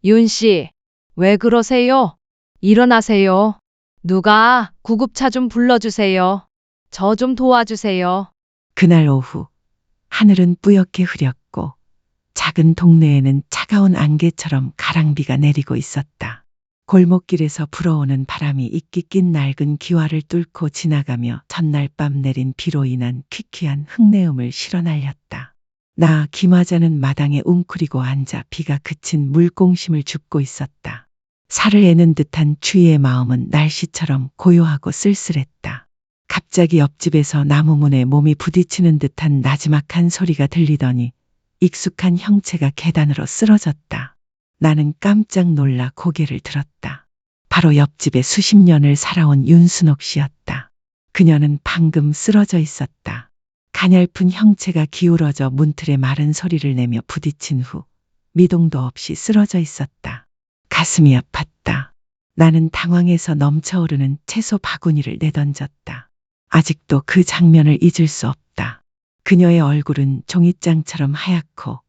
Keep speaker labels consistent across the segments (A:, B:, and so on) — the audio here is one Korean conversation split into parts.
A: 윤 씨, 왜 그러세요? 일어나세요. 누가 구급차 좀 불러주세요. 저 좀 도와주세요.
B: 그날 오후 하늘은 뿌옇게 흐렸고 작은 동네에는 차가운 안개처럼 가랑비가 내리고 있었다. 골목길에서 불어오는 바람이 이끼 낀 낡은 기와를 뚫고 지나가며 전날 밤 내린 비로 인한 퀴퀴한 흙내음을 실어 날렸다. 나 김화자는 마당에 웅크리고 앉아 비가 그친 물공심을 줍고 있었다. 살을 애는 듯한 추위의 마음은 날씨처럼 고요하고 쓸쓸했다. 갑자기 옆집에서 나무 문에 몸이 부딪히는 듯한 나지막한 소리가 들리더니 익숙한 형체가 계단으로 쓰러졌다. 나는 깜짝 놀라 고개를 들었다. 바로 옆집에 수십 년을 살아온 윤순옥 씨였다. 그녀는 방금 쓰러져 있었다. 가냘픈 형체가 기울어져 문틀에 마른 소리를 내며 부딪힌 후 미동도 없이 쓰러져 있었다. 가슴이 아팠다. 나는 당황해서 넘쳐오르는 채소 바구니를 내던졌다. 아직도 그 장면을 잊을 수 없다. 그녀의 얼굴은 종잇장처럼 하얗고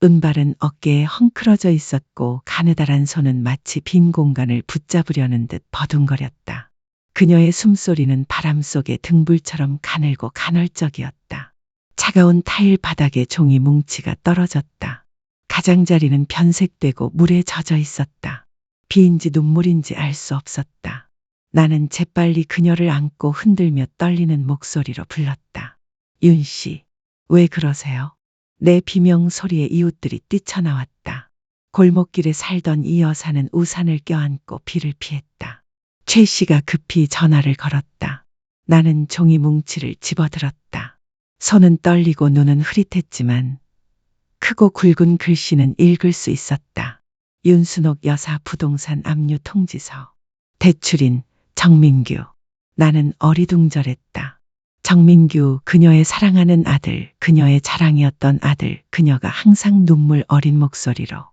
B: 은발은 어깨에 헝클어져 있었고 가느다란 손은 마치 빈 공간을 붙잡으려는 듯 버둥거렸다. 그녀의 숨소리는 바람 속에 등불처럼 가늘고 간헐적이었다. 차가운 타일 바닥에 종이 뭉치가 떨어졌다. 가장자리는 변색되고 물에 젖어 있었다. 비인지 눈물인지 알 수 없었다. 나는 재빨리 그녀를 안고 흔들며 떨리는 목소리로 불렀다. 윤 씨, 왜 그러세요? 내 비명 소리에 이웃들이 뛰쳐나왔다. 골목길에 살던 이 여사는 우산을 껴안고 비를 피했다. 최 씨가 급히 전화를 걸었다. 나는 종이 뭉치를 집어들었다. 손은 떨리고 눈은 흐릿했지만 크고 굵은 글씨는 읽을 수 있었다. 윤순옥 여사 부동산 압류 통지서. 대출인 정민규. 나는 어리둥절했다. 정민규, 그녀의 사랑하는 아들, 그녀의 자랑이었던 아들, 그녀가 항상 눈물 어린 목소리로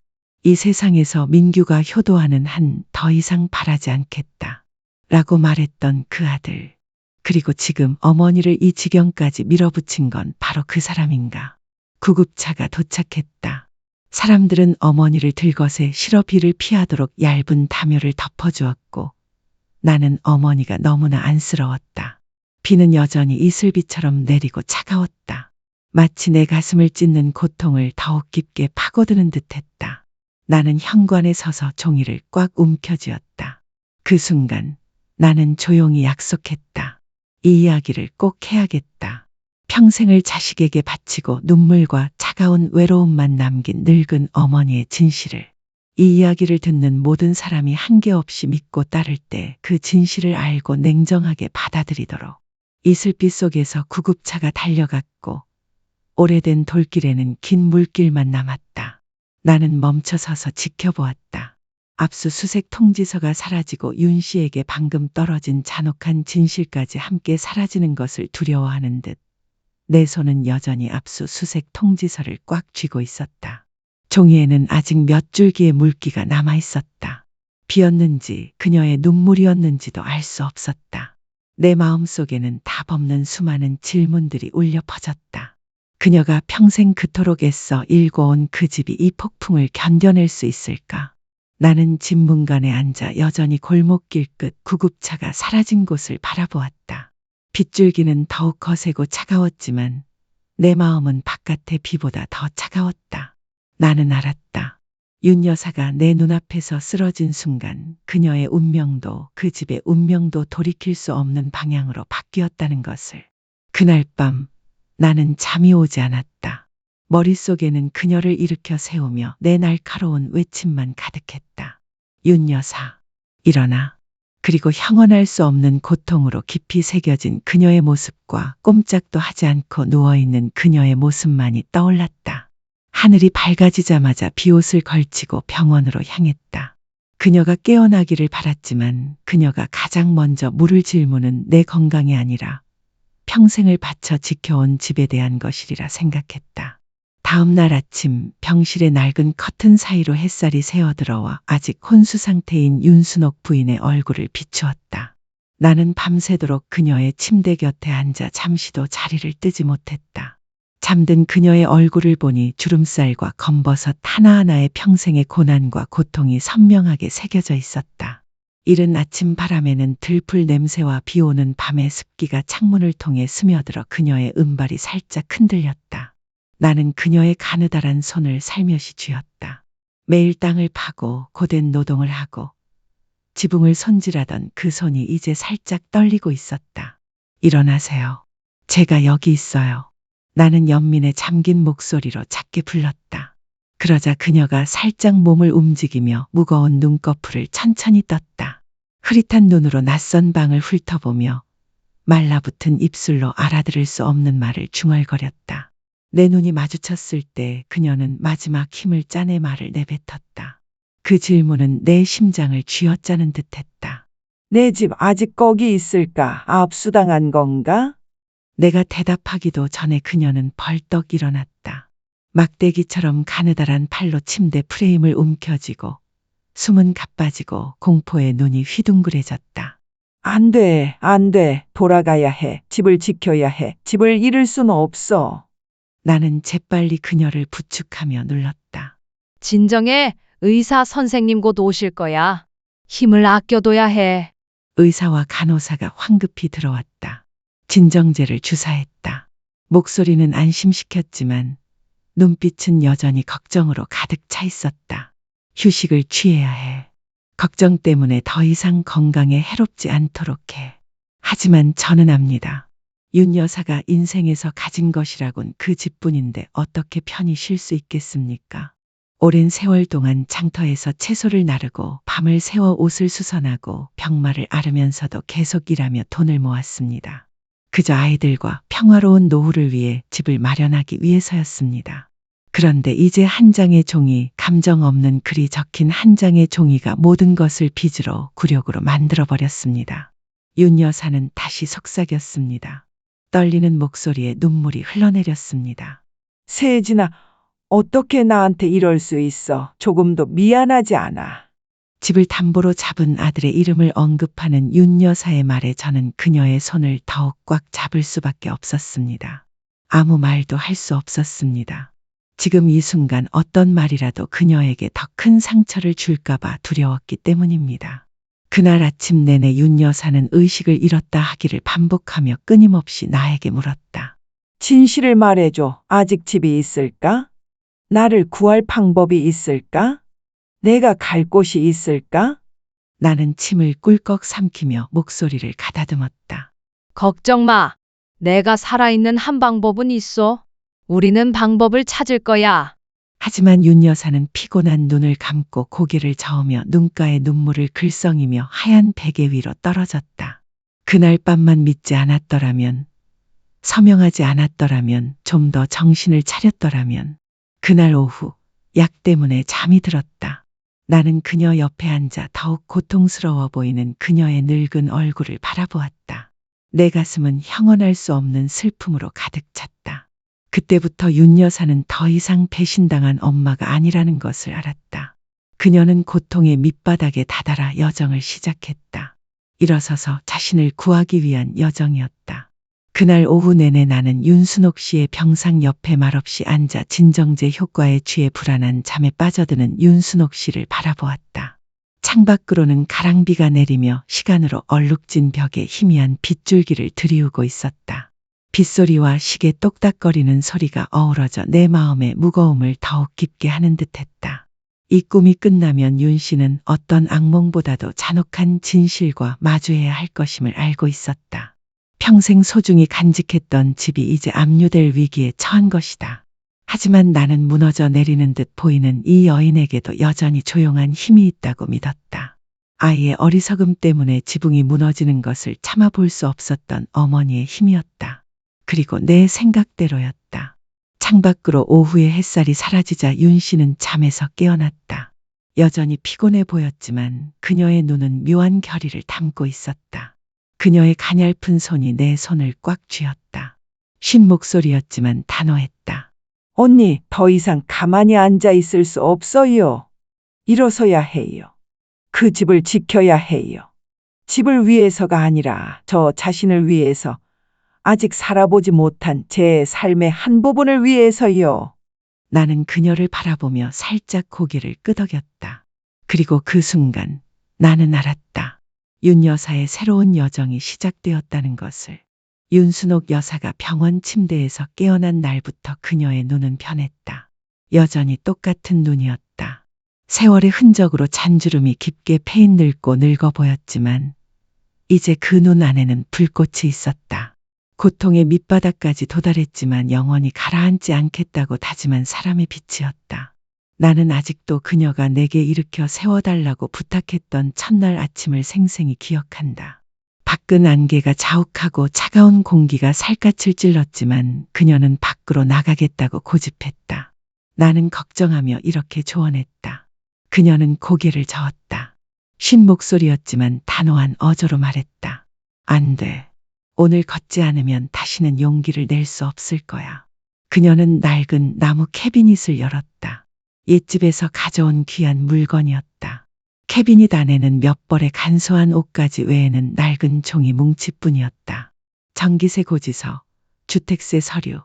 B: 이 세상에서 민규가 효도하는 한 더 이상 바라지 않겠다. 라고 말했던 그 아들. 그리고 지금 어머니를 이 지경까지 밀어붙인 건 바로 그 사람인가. 구급차가 도착했다. 사람들은 어머니를 들것에 실어 비를 피하도록 얇은 담요를 덮어주었고 나는 어머니가 너무나 안쓰러웠다. 비는 여전히 이슬비처럼 내리고 차가웠다. 마치 내 가슴을 찢는 고통을 더욱 깊게 파고드는 듯했다. 나는 현관에 서서 종이를 꽉 움켜쥐었다. 그 순간 나는 조용히 약속했다. 이 이야기를 꼭 해야겠다. 평생을 자식에게 바치고 눈물과 차가운 외로움만 남긴 늙은 어머니의 진실을. 이 이야기를 듣는 모든 사람이 한계없이 믿고 따를 때 그 진실을 알고 냉정하게 받아들이도록. 이슬빛 속에서 구급차가 달려갔고 오래된 돌길에는 긴 물길만 남았다. 나는 멈춰서서 지켜보았다. 압수수색 통지서가 사라지고 윤 씨에게 방금 떨어진 잔혹한 진실까지 함께 사라지는 것을 두려워하는 듯 내 손은 여전히 압수수색 통지서를 꽉 쥐고 있었다. 종이에는 아직 몇 줄기의 물기가 남아 있었다. 비였는지 그녀의 눈물이었는지도 알 수 없었다. 내 마음속에는 답 없는 수많은 질문들이 울려 퍼졌다. 그녀가 평생 그토록 애써 일궈온 그 집이 이 폭풍을 견뎌낼 수 있을까? 나는 집 문간에 앉아 여전히 골목길 끝 구급차가 사라진 곳을 바라보았다. 빗줄기는 더욱 거세고 차가웠지만 내 마음은 바깥의 비보다 더 차가웠다. 나는 알았다. 윤 여사가 내 눈앞에서 쓰러진 순간 그녀의 운명도 그 집의 운명도 돌이킬 수 없는 방향으로 바뀌었다는 것을. 그날 밤 나는 잠이 오지 않았다. 머릿속에는 그녀를 일으켜 세우며 내 날카로운 외침만 가득했다. 윤 여사, 일어나. 그리고 형언할 수 없는 고통으로 깊이 새겨진 그녀의 모습과 꼼짝도 하지 않고 누워있는 그녀의 모습만이 떠올랐다. 하늘이 밝아지자마자 비옷을 걸치고 병원으로 향했다. 그녀가 깨어나기를 바랐지만 그녀가 가장 먼저 물을 질문은 내 건강이 아니라 평생을 바쳐 지켜온 집에 대한 것이리라 생각했다. 다음 날 아침 병실의 낡은 커튼 사이로 햇살이 새어들어와 아직 혼수 상태인 윤순옥 부인의 얼굴을 비추었다. 나는 밤새도록 그녀의 침대 곁에 앉아 잠시도 자리를 뜨지 못했다. 잠든 그녀의 얼굴을 보니 주름살과 검버섯 하나하나에 평생의 고난과 고통이 선명하게 새겨져 있었다. 이른 아침 바람에는 들풀 냄새와 비오는 밤의 습기가 창문을 통해 스며들어 그녀의 은발이 살짝 흔들렸다. 나는 그녀의 가느다란 손을 살며시 쥐었다. 매일 땅을 파고 고된 노동을 하고 지붕을 손질하던 그 손이 이제 살짝 떨리고 있었다. 일어나세요. 제가 여기 있어요. 나는 연민의 잠긴 목소리로 작게 불렀다. 그러자 그녀가 살짝 몸을 움직이며 무거운 눈꺼풀을 천천히 떴다. 흐릿한 눈으로 낯선 방을 훑어보며 말라붙은 입술로 알아들을 수 없는 말을 중얼거렸다. 내 눈이 마주쳤을 때 그녀는 마지막 힘을 짜 내 말을 내뱉었다. 그 질문은 내 심장을 쥐어짜는 듯했다.
C: 내 집 아직 거기 있을까? 압수당한 건가?
B: 내가 대답하기도 전에 그녀는 벌떡 일어났다. 막대기처럼 가느다란 팔로 침대 프레임을 움켜쥐고 숨은 가빠지고 공포에 눈이 휘둥그레졌다.
C: 안 돼, 안 돼. 돌아가야 해. 집을 지켜야 해. 집을 잃을 수는 없어.
B: 나는 재빨리 그녀를 부축하며 눌렀다.
A: 진정해. 의사 선생님 곧 오실 거야. 힘을 아껴둬야 해.
B: 의사와 간호사가 황급히 들어왔다. 진정제를 주사했다. 목소리는 안심시켰지만 눈빛은 여전히 걱정으로 가득 차 있었다. 휴식을 취해야 해. 걱정 때문에 더 이상 건강에 해롭지 않도록 해. 하지만 저는 압니다. 윤 여사가 인생에서 가진 것이라곤 그 집뿐인데 어떻게 편히 쉴 수 있겠습니까? 오랜 세월 동안 장터에서 채소를 나르고 밤을 새워 옷을 수선하고 병마를 앓으면서도 계속 일하며 돈을 모았습니다. 그저 아이들과 평화로운 노후를 위해 집을 마련하기 위해서였습니다. 그런데 이제 한 장의 종이, 감정 없는 글이 적힌 한 장의 종이가 모든 것을 빚으로 굴욕으로 만들어버렸습니다. 윤 여사는 다시 속삭였습니다. 떨리는 목소리에 눈물이 흘러내렸습니다.
C: 세진아, 어떻게 나한테 이럴 수 있어? 조금도 미안하지 않아.
B: 집을 담보로 잡은 아들의 이름을 언급하는 윤 여사의 말에 저는 그녀의 손을 더욱 꽉 잡을 수밖에 없었습니다. 아무 말도 할 수 없었습니다. 지금 이 순간 어떤 말이라도 그녀에게 더 큰 상처를 줄까봐 두려웠기 때문입니다. 그날 아침 내내 윤 여사는 의식을 잃었다 하기를 반복하며 끊임없이 나에게 물었다.
C: 진실을 말해줘. 아직 집이 있을까? 나를 구할 방법이 있을까? 내가 갈 곳이 있을까?
B: 나는 침을 꿀꺽 삼키며 목소리를 가다듬었다.
A: 걱정 마. 내가 살아있는 한 방법은 있어. 우리는 방법을 찾을 거야.
B: 하지만 윤 여사는 피곤한 눈을 감고 고개를 저으며 눈가에 눈물을 글썽이며 하얀 베개 위로 떨어졌다. 그날 밤만 믿지 않았더라면, 서명하지 않았더라면, 좀 더 정신을 차렸더라면, 그날 오후 약 때문에 잠이 들었다. 나는 그녀 옆에 앉아 더욱 고통스러워 보이는 그녀의 늙은 얼굴을 바라보았다. 내 가슴은 형언할 수 없는 슬픔으로 가득 찼다. 그때부터 윤 여사는 더 이상 배신당한 엄마가 아니라는 것을 알았다. 그녀는 고통의 밑바닥에 다다라 여정을 시작했다. 일어서서 자신을 구하기 위한 여정이었다. 그날 오후 내내 나는 윤순옥 씨의 병상 옆에 말없이 앉아 진정제 효과에 취해 불안한 잠에 빠져드는 윤순옥 씨를 바라보았다. 창밖으로는 가랑비가 내리며 시간으로 얼룩진 벽에 희미한 빗줄기를 들이우고 있었다. 빗소리와 시계 똑딱거리는 소리가 어우러져 내 마음의 무거움을 더욱 깊게 하는 듯했다. 이 꿈이 끝나면 윤 씨는 어떤 악몽보다도 잔혹한 진실과 마주해야 할 것임을 알고 있었다. 평생 소중히 간직했던 집이 이제 압류될 위기에 처한 것이다. 하지만 나는 무너져 내리는 듯 보이는 이 여인에게도 여전히 조용한 힘이 있다고 믿었다. 아이의 어리석음 때문에 지붕이 무너지는 것을 참아볼 수 없었던 어머니의 힘이었다. 그리고 내 생각대로였다. 창밖으로 오후의 햇살이 사라지자 윤 씨는 잠에서 깨어났다. 여전히 피곤해 보였지만 그녀의 눈은 묘한 결의를 담고 있었다. 그녀의 가냘픈 손이 내 손을 꽉 쥐었다. 쉰 목소리였지만 단호했다.
C: 언니, 더 이상 가만히 앉아 있을 수 없어요. 일어서야 해요. 그 집을 지켜야 해요. 집을 위해서가 아니라 저 자신을 위해서, 아직 살아보지 못한 제 삶의 한 부분을 위해서요.
B: 나는 그녀를 바라보며 살짝 고개를 끄덕였다. 그리고 그 순간 나는 알았다. 윤 여사의 새로운 여정이 시작되었다는 것을. 윤순옥 여사가 병원 침대에서 깨어난 날부터 그녀의 눈은 변했다. 여전히 똑같은 눈이었다. 세월의 흔적으로 잔주름이 깊게 패인 늙고 늙어 보였지만 이제 그 눈 안에는 불꽃이 있었다. 고통의 밑바닥까지 도달했지만 영원히 가라앉지 않겠다고 다짐한 사람의 빛이었다. 나는 아직도 그녀가 내게 일으켜 세워달라고 부탁했던 첫날 아침을 생생히 기억한다. 밖은 안개가 자욱하고 차가운 공기가 살갗을 찔렀지만 그녀는 밖으로 나가겠다고 고집했다. 나는 걱정하며 이렇게 조언했다. 그녀는 고개를 저었다. 쉰 목소리였지만 단호한 어조로 말했다. 안 돼. 오늘 걷지 않으면 다시는 용기를 낼 수 없을 거야. 그녀는 낡은 나무 캐비닛을 열었다. 옛집에서 가져온 귀한 물건이었다. 캐비닛 안에는 몇 벌의 간소한 옷가지 외에는 낡은 종이 뭉치뿐이었다. 전기세 고지서, 주택세 서류,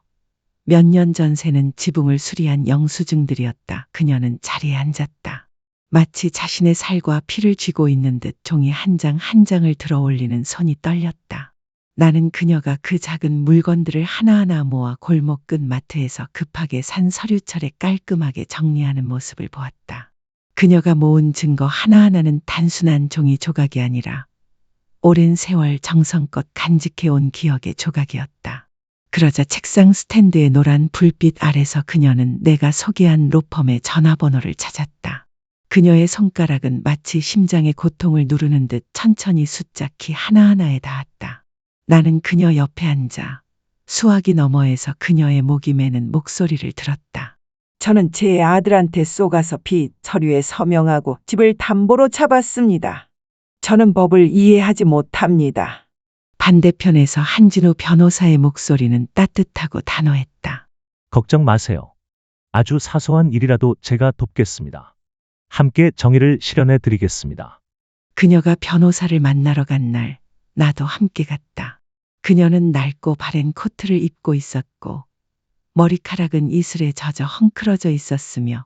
B: 몇 년 전세는 지붕을 수리한 영수증들이었다. 그녀는 자리에 앉았다. 마치 자신의 살과 피를 쥐고 있는 듯 종이 한 장 한 장을 들어 올리는 손이 떨렸다. 나는 그녀가 그 작은 물건들을 하나하나 모아 골목 끝 마트에서 급하게 산 서류철에 깔끔하게 정리하는 모습을 보았다. 그녀가 모은 증거 하나하나는 단순한 종이 조각이 아니라 오랜 세월 정성껏 간직해온 기억의 조각이었다. 그러자 책상 스탠드의 노란 불빛 아래서 그녀는 내가 소개한 로펌의 전화번호를 찾았다. 그녀의 손가락은 마치 심장의 고통을 누르는 듯 천천히 숫자 키 하나하나에 닿았다. 나는 그녀 옆에 앉아 수화기 너머에서 그녀의 목이 매는 목소리를 들었다.
C: 저는 제 아들한테 쏘가서 빚 서류에 서명하고 집을 담보로 잡았습니다. 저는 법을 이해하지 못합니다.
B: 반대편에서 한진우 변호사의 목소리는 따뜻하고 단호했다.
D: 걱정 마세요. 아주 사소한 일이라도 제가 돕겠습니다. 함께 정의를 실현해 드리겠습니다.
B: 그녀가 변호사를 만나러 간 날 나도 함께 갔다. 그녀는 낡고 바랜 코트를 입고 있었고 머리카락은 이슬에 젖어 헝클어져 있었으며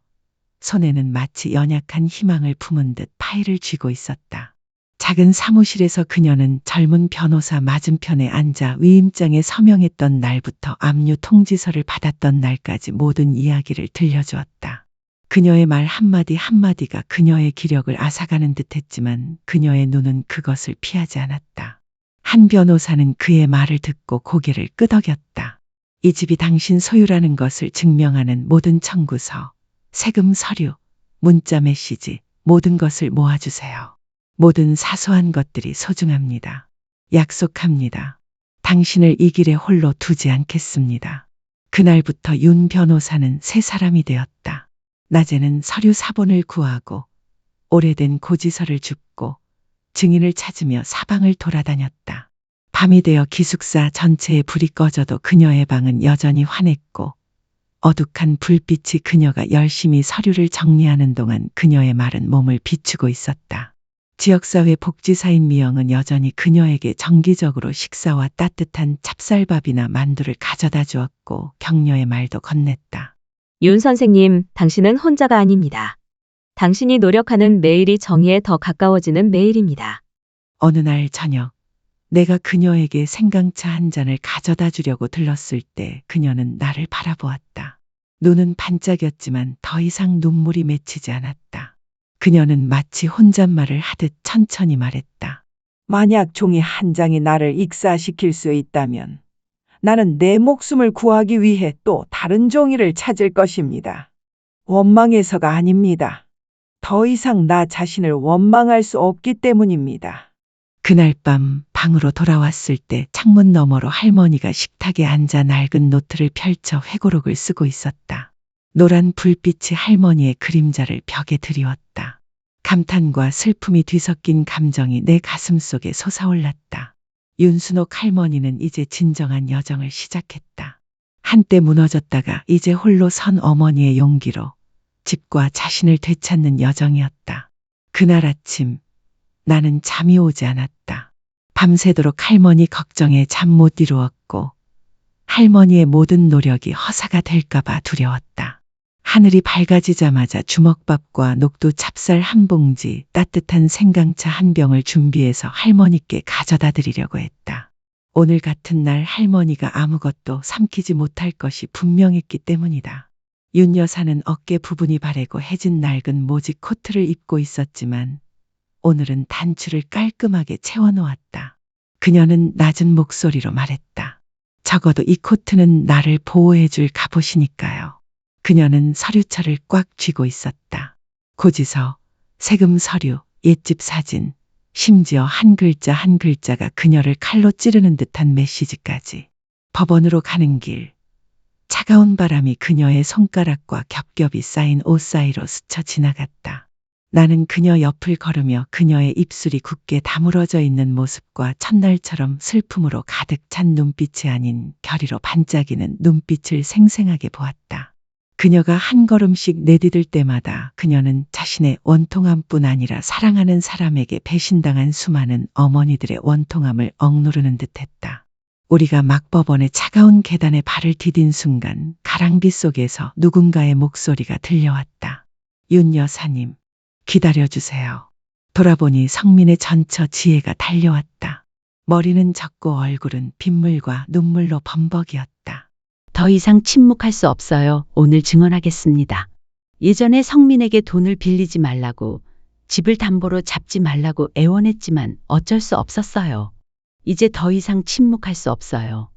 B: 손에는 마치 연약한 희망을 품은 듯 파일을 쥐고 있었다. 작은 사무실에서 그녀는 젊은 변호사 맞은편에 앉아 위임장에 서명했던 날부터 압류 통지서를 받았던 날까지 모든 이야기를 들려주었다. 그녀의 말 한마디 한마디가 그녀의 기력을 앗아가는 듯했지만 그녀의 눈은 그것을 피하지 않았다. 한 변호사는 그의 말을 듣고 고개를 끄덕였다. 이 집이 당신 소유라는 것을 증명하는 모든 청구서, 세금 서류, 문자 메시지, 모든 것을 모아주세요. 모든 사소한 것들이 소중합니다. 약속합니다. 당신을 이 길에 홀로 두지 않겠습니다. 그날부터 윤 변호사는 새 사람이 되었다. 낮에는 서류 사본을 구하고 오래된 고지서를 줍고 증인을 찾으며 사방을 돌아다녔다. 밤이 되어 기숙사 전체에 불이 꺼져도 그녀의 방은 여전히 환했고 어둑한 불빛이 그녀가 열심히 서류를 정리하는 동안 그녀의 마른 몸을 비추고 있었다. 지역사회 복지사인 미영은 여전히 그녀에게 정기적으로 식사와 따뜻한 찹쌀밥이나 만두를 가져다 주었고 격려의 말도 건넸다.
E: 윤 선생님, 당신은 혼자가 아닙니다. 당신이 노력하는 매일이 정의에 더 가까워지는 매일입니다.
B: 어느 날 저녁 내가 그녀에게 생강차 한 잔을 가져다 주려고 들렀을 때 그녀는 나를 바라보았다. 눈은 반짝였지만 더 이상 눈물이 맺히지 않았다. 그녀는 마치 혼잣말을 하듯 천천히 말했다.
C: 만약 종이 한 장이 나를 익사시킬 수 있다면 나는 내 목숨을 구하기 위해 또 다른 종이를 찾을 것입니다. 원망해서가 아닙니다. 더 이상 나 자신을 원망할 수 없기 때문입니다.
B: 그날 밤 방으로 돌아왔을 때 창문 너머로 할머니가 식탁에 앉아 낡은 노트를 펼쳐 회고록을 쓰고 있었다. 노란 불빛이 할머니의 그림자를 벽에 드리웠다. 감탄과 슬픔이 뒤섞인 감정이 내 가슴속에 솟아올랐다. 윤순옥 할머니는 이제 진정한 여정을 시작했다. 한때 무너졌다가 이제 홀로 선 어머니의 용기로 집과 자신을 되찾는 여정이었다. 그날 아침 나는 잠이 오지 않았다. 밤새도록 할머니 걱정에 잠 못 이루었고 할머니의 모든 노력이 허사가 될까봐 두려웠다. 하늘이 밝아지자마자 주먹밥과 녹두 찹쌀 한 봉지, 따뜻한 생강차 한 병을 준비해서 할머니께 가져다 드리려고 했다. 오늘 같은 날 할머니가 아무것도 삼키지 못할 것이 분명했기 때문이다. 윤 여사는 어깨 부분이 바래고 해진 낡은 모직 코트를 입고 있었지만 오늘은 단추를 깔끔하게 채워놓았다. 그녀는 낮은 목소리로 말했다. 적어도 이 코트는 나를 보호해줄 갑옷이니까요. 그녀는 서류철을 꽉 쥐고 있었다. 고지서, 세금 서류, 옛집 사진, 심지어 한 글자 한 글자가 그녀를 칼로 찌르는 듯한 메시지까지. 법원으로 가는 길. 차가운 바람이 그녀의 손가락과 겹겹이 쌓인 옷 사이로 스쳐 지나갔다. 나는 그녀 옆을 걸으며 그녀의 입술이 굳게 다물어져 있는 모습과 첫날처럼 슬픔으로 가득 찬 눈빛이 아닌 결의로 반짝이는 눈빛을 생생하게 보았다. 그녀가 한 걸음씩 내디딜 때마다 그녀는 자신의 원통함뿐 아니라 사랑하는 사람에게 배신당한 수많은 어머니들의 원통함을 억누르는 듯했다. 우리가 막 법원의 차가운 계단에 발을 디딘 순간 가랑비 속에서 누군가의 목소리가 들려왔다. 윤 여사님, 기다려주세요. 돌아보니 성민의 전처 지혜가 달려왔다. 머리는 젖고 얼굴은 빗물과 눈물로 범벅이었다.
F: 더 이상 침묵할 수 없어요. 오늘 증언하겠습니다. 예전에 성민에게 돈을 빌리지 말라고, 집을 담보로 잡지 말라고 애원했지만 어쩔 수 없었어요. 이제 더 이상 침묵할 수 없어요.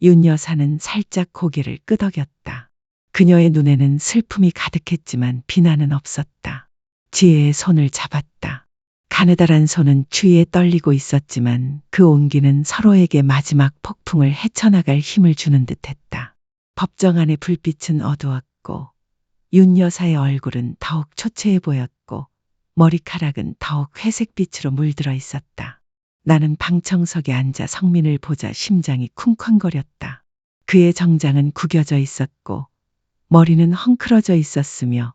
B: 윤 여사는 살짝 고개를 끄덕였다. 그녀의 눈에는 슬픔이 가득했지만 비난은 없었다. 지혜의 손을 잡았다. 가느다란 손은 추위에 떨리고 있었지만 그 온기는 서로에게 마지막 폭풍을 헤쳐나갈 힘을 주는 듯했다. 법정 안의 불빛은 어두웠고 윤 여사의 얼굴은 더욱 초췌해 보였고 머리카락은 더욱 회색빛으로 물들어 있었다. 나는 방청석에 앉아 성민을 보자 심장이 쿵쾅거렸다. 그의 정장은 구겨져 있었고 머리는 헝클어져 있었으며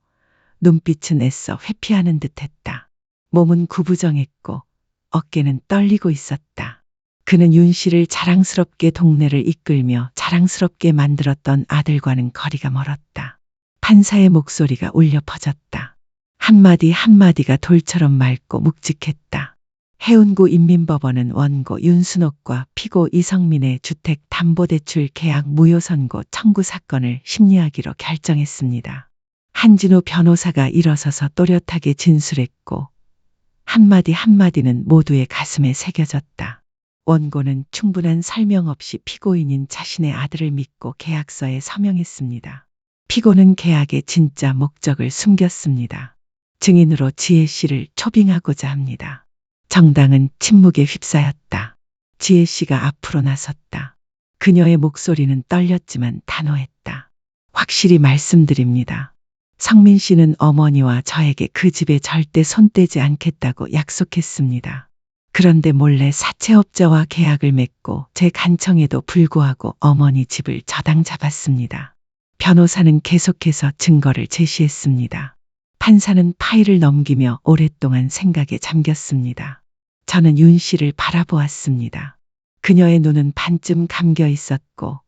B: 눈빛은 애써 회피하는 듯했다. 몸은 구부정했고 어깨는 떨리고 있었다. 그는 윤 씨를 자랑스럽게 동네를 이끌며 자랑스럽게 만들었던 아들과는 거리가 멀었다. 판사의 목소리가 울려 퍼졌다. 한마디 한마디가 돌처럼 맑고 묵직했다. 해운구 인민법원은 원고 윤순옥과 피고 이성민의 주택담보대출 계약 무효 선고 청구 사건을 심리하기로 결정했습니다. 한진우 변호사가 일어서서 또렷하게 진술했고 한마디 한마디는 모두의 가슴에 새겨졌다. 원고는 충분한 설명 없이 피고인인 자신의 아들을 믿고 계약서에 서명했습니다. 피고는 계약의 진짜 목적을 숨겼습니다. 증인으로 지혜 씨를 초빙하고자 합니다. 정당은 침묵에 휩싸였다. 지혜 씨가 앞으로 나섰다. 그녀의 목소리는 떨렸지만 단호했다. 확실히 말씀드립니다. 성민 씨는 어머니와 저에게 그 집에 절대 손 떼지 않겠다고 약속했습니다. 그런데 몰래 사채업자와 계약을 맺고 제 간청에도 불구하고 어머니 집을 저당 잡았습니다. 변호사는 계속해서 증거를 제시했습니다. 판사는 파일을 넘기며 오랫동안 생각에 잠겼습니다. 저는 윤 씨를 바라보았습니다. 그녀의 눈은 반쯤 감겨 있었고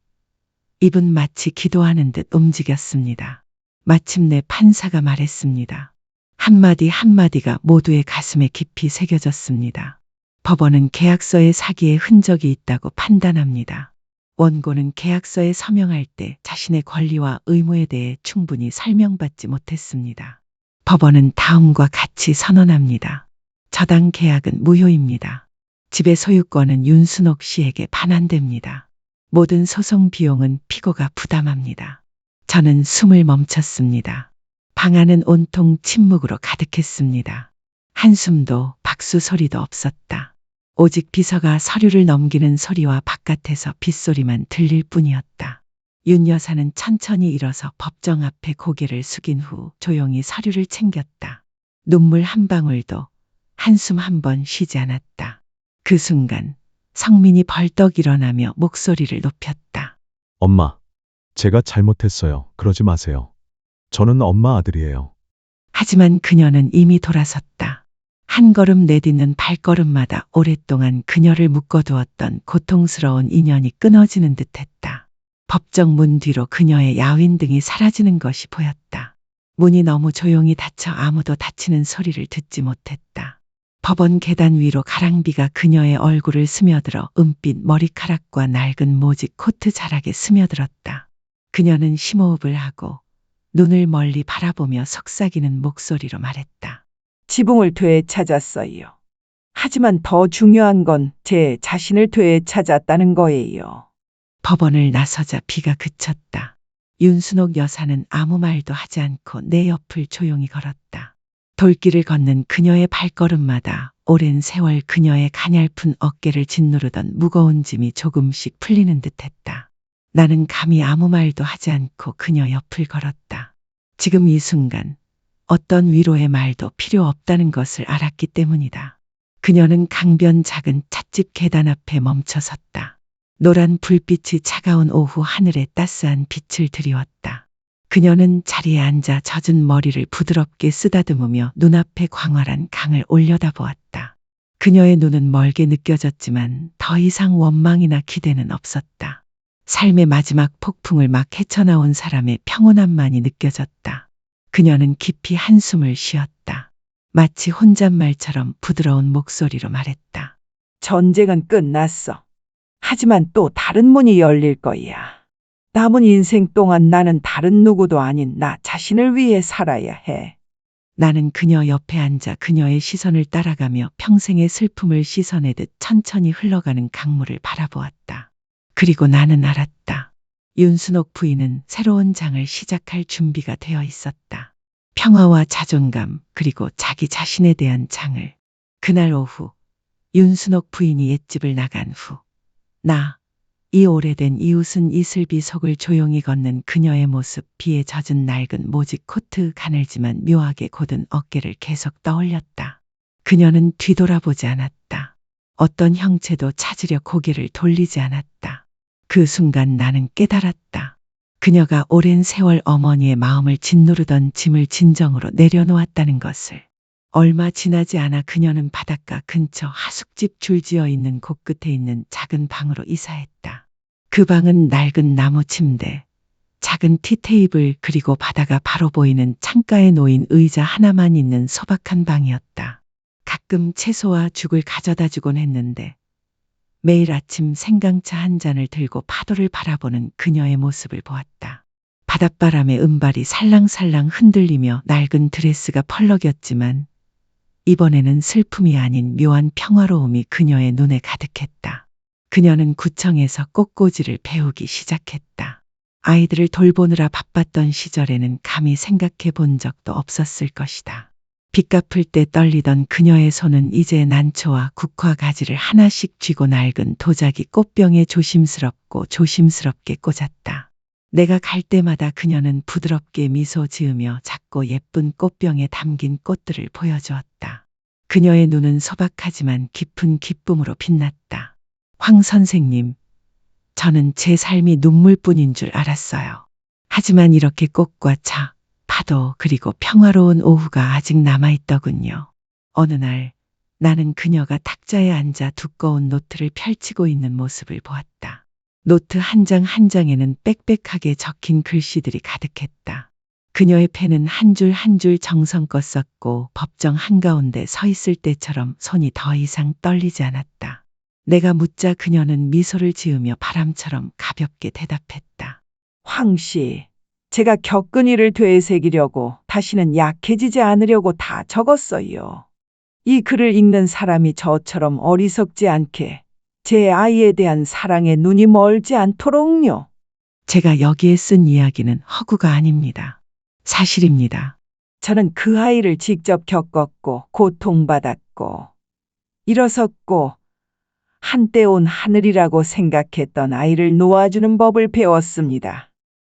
B: 입은 마치 기도하는 듯 움직였습니다. 마침내 판사가 말했습니다. 한마디 한마디가 모두의 가슴에 깊이 새겨졌습니다. 법원은 계약서에 사기의 흔적이 있다고 판단합니다. 원고는 계약서에 서명할 때 자신의 권리와 의무에 대해 충분히 설명받지 못했습니다. 법원은 다음과 같이 선언합니다. 저당 계약은 무효입니다. 집의 소유권은 윤순옥 씨에게 반환됩니다. 모든 소송 비용은 피고가 부담합니다. 저는 숨을 멈췄습니다. 방 안은 온통 침묵으로 가득했습니다. 한숨도 박수 소리도 없었다. 오직 비서가 서류를 넘기는 소리와 바깥에서 빗소리만 들릴 뿐이었다. 윤 여사는 천천히 일어서 법정 앞에 고개를 숙인 후 조용히 서류를 챙겼다. 눈물 한 방울도 한숨 한 번 쉬지 않았다. 그 순간 성민이 벌떡 일어나며 목소리를 높였다.
G: 엄마, 제가 잘못했어요. 그러지 마세요. 저는 엄마 아들이에요.
B: 하지만 그녀는 이미 돌아섰다. 한 걸음 내딛는 발걸음마다 오랫동안 그녀를 묶어두었던 고통스러운 인연이 끊어지는 듯했다. 법정 문 뒤로 그녀의 야윈등이 사라지는 것이 보였다. 문이 너무 조용히 닫혀 아무도 닫히는 소리를 듣지 못했다. 법원 계단 위로 가랑비가 그녀의 얼굴을 스며들어 은빛 머리카락과 낡은 모직 코트 자락에 스며들었다. 그녀는 심호흡을 하고 눈을 멀리 바라보며 속삭이는 목소리로 말했다.
C: 지붕을 되찾았어요. 하지만 더 중요한 건 제 자신을 되찾았다는 거예요.
B: 법원을 나서자 비가 그쳤다. 윤순옥 여사는 아무 말도 하지 않고 내 옆을 조용히 걸었다. 돌길을 걷는 그녀의 발걸음마다 오랜 세월 그녀의 가냘픈 어깨를 짓누르던 무거운 짐이 조금씩 풀리는 듯했다. 나는 감히 아무 말도 하지 않고 그녀 옆을 걸었다. 지금 이 순간 어떤 위로의 말도 필요 없다는 것을 알았기 때문이다. 그녀는 강변 작은 찻집 계단 앞에 멈춰 섰다. 노란 불빛이 차가운 오후 하늘에 따스한 빛을 드리웠다. 그녀는 자리에 앉아 젖은 머리를 부드럽게 쓰다듬으며 눈앞의 광활한 강을 올려다보았다. 그녀의 눈은 멀게 느껴졌지만 더 이상 원망이나 기대는 없었다. 삶의 마지막 폭풍을 막 헤쳐나온 사람의 평온함만이 느껴졌다. 그녀는 깊이 한숨을 쉬었다. 마치 혼잣말처럼 부드러운 목소리로 말했다.
C: 전쟁은 끝났어. 하지만 또 다른 문이 열릴 거야. 남은 인생 동안 나는 다른 누구도 아닌 나 자신을 위해 살아야 해.
B: 나는 그녀 옆에 앉아 그녀의 시선을 따라가며 평생의 슬픔을 씻어내듯 천천히 흘러가는 강물을 바라보았다. 그리고 나는 알았다. 윤순옥 부인은 새로운 장을 시작할 준비가 되어 있었다. 평화와 자존감 그리고 자기 자신에 대한 장을. 그날 오후 윤순옥 부인이 옛집을 나간 후 이 오래된 이웃은 이슬비 속을 조용히 걷는 그녀의 모습, 비에 젖은 낡은 모직 코트, 가늘지만 묘하게 곧은 어깨를 계속 떠올렸다. 그녀는 뒤돌아보지 않았다. 어떤 형체도 찾으려 고개를 돌리지 않았다. 그 순간 나는 깨달았다. 그녀가 오랜 세월 어머니의 마음을 짓누르던 짐을 진정으로 내려놓았다는 것을. 얼마 지나지 않아 그녀는 바닷가 근처 하숙집 줄지어 있는 곳끝에 있는 작은 방으로 이사했다. 그 방은 낡은 나무 침대, 작은 티테이블 그리고 바다가 바로 보이는 창가에 놓인 의자 하나만 있는 소박한 방이었다. 가끔 채소와 죽을 가져다 주곤 했는데 매일 아침 생강차 한 잔을 들고 파도를 바라보는 그녀의 모습을 보았다. 바닷바람에 은발이 살랑살랑 흔들리며 낡은 드레스가 펄럭였지만 이번에는 슬픔이 아닌 묘한 평화로움이 그녀의 눈에 가득했다. 그녀는 구청에서 꽃꽂이를 배우기 시작했다. 아이들을 돌보느라 바빴던 시절에는 감히 생각해 본 적도 없었을 것이다. 빚 갚을 때 떨리던 그녀의 손은 이제 난초와 국화 가지를 하나씩 쥐고 낡은 도자기 꽃병에 조심스럽게 꽂았다. 내가 갈 때마다 그녀는 부드럽게 미소 지으며 작고 예쁜 꽃병에 담긴 꽃들을 보여주었다. 그녀의 눈은 소박하지만 깊은 기쁨으로 빛났다. 황 선생님, 저는 제 삶이 눈물뿐인 줄 알았어요. 하지만 이렇게 꽃과 차, 파도 그리고 평화로운 오후가 아직 남아있더군요. 어느 날 나는 그녀가 탁자에 앉아 두꺼운 노트를 펼치고 있는 모습을 보았다. 노트 한 장 한 장에는 빽빽하게 적힌 글씨들이 가득했다. 그녀의 펜은 한 줄 한 줄 정성껏 썼고 법정 한가운데 서 있을 때처럼 손이 더 이상 떨리지 않았다. 내가 묻자 그녀는 미소를 지으며 바람처럼 가볍게 대답했다.
C: 황 씨, 제가 겪은 일을 되새기려고 다시는 약해지지 않으려고 다 적었어요. 이 글을 읽는 사람이 저처럼 어리석지 않게 제 아이에 대한 사랑에 눈이 멀지 않도록요.
B: 제가 여기에 쓴 이야기는 허구가 아닙니다. 사실입니다.
C: 저는 그 아이를 직접 겪었고 고통받았고 일어섰고 한때 온 하늘이라고 생각했던 아이를 놓아주는 법을 배웠습니다.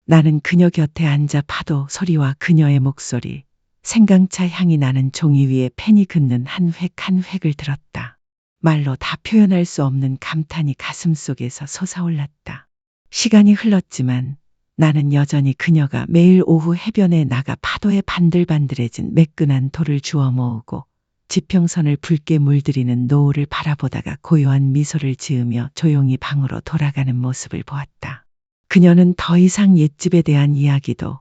B: 나는 그녀 곁에 앉아 파도 소리와 그녀의 목소리, 생강차 향이 나는 종이 위에 펜이 긋는 한 획 한 획을 들었다. 말로 다 표현할 수 없는 감탄이 가슴 속에서 솟아올랐다. 시간이 흘렀지만 나는 여전히 그녀가 매일 오후 해변에 나가 파도에 반들반들해진 매끈한 돌을 주워 모으고 지평선을 붉게 물들이는 노을을 바라보다가 고요한 미소를 지으며 조용히 방으로 돌아가는 모습을 보았다. 그녀는 더 이상 옛집에 대한 이야기도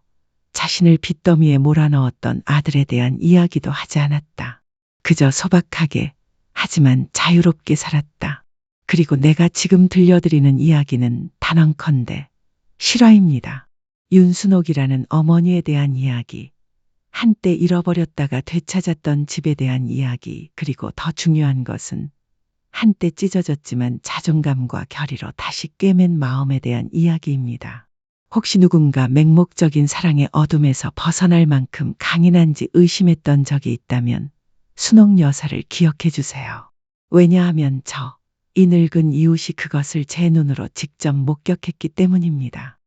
B: 자신을 빚더미에 몰아넣었던 아들에 대한 이야기도 하지 않았다. 그저 소박하게 하지만 자유롭게 살았다. 그리고 내가 지금 들려드리는 이야기는 단언컨대 실화입니다. 윤순옥이라는 어머니에 대한 이야기, 한때 잃어버렸다가 되찾았던 집에 대한 이야기, 그리고 더 중요한 것은 한때 찢어졌지만 자존감과 결의로 다시 꿰맨 마음에 대한 이야기입니다. 혹시 누군가 맹목적인 사랑의 어둠에서 벗어날 만큼 강인한지 의심했던 적이 있다면 순옥 여사를 기억해 주세요. 왜냐하면 이 늙은 이웃이 그것을 제 눈으로 직접 목격했기 때문입니다.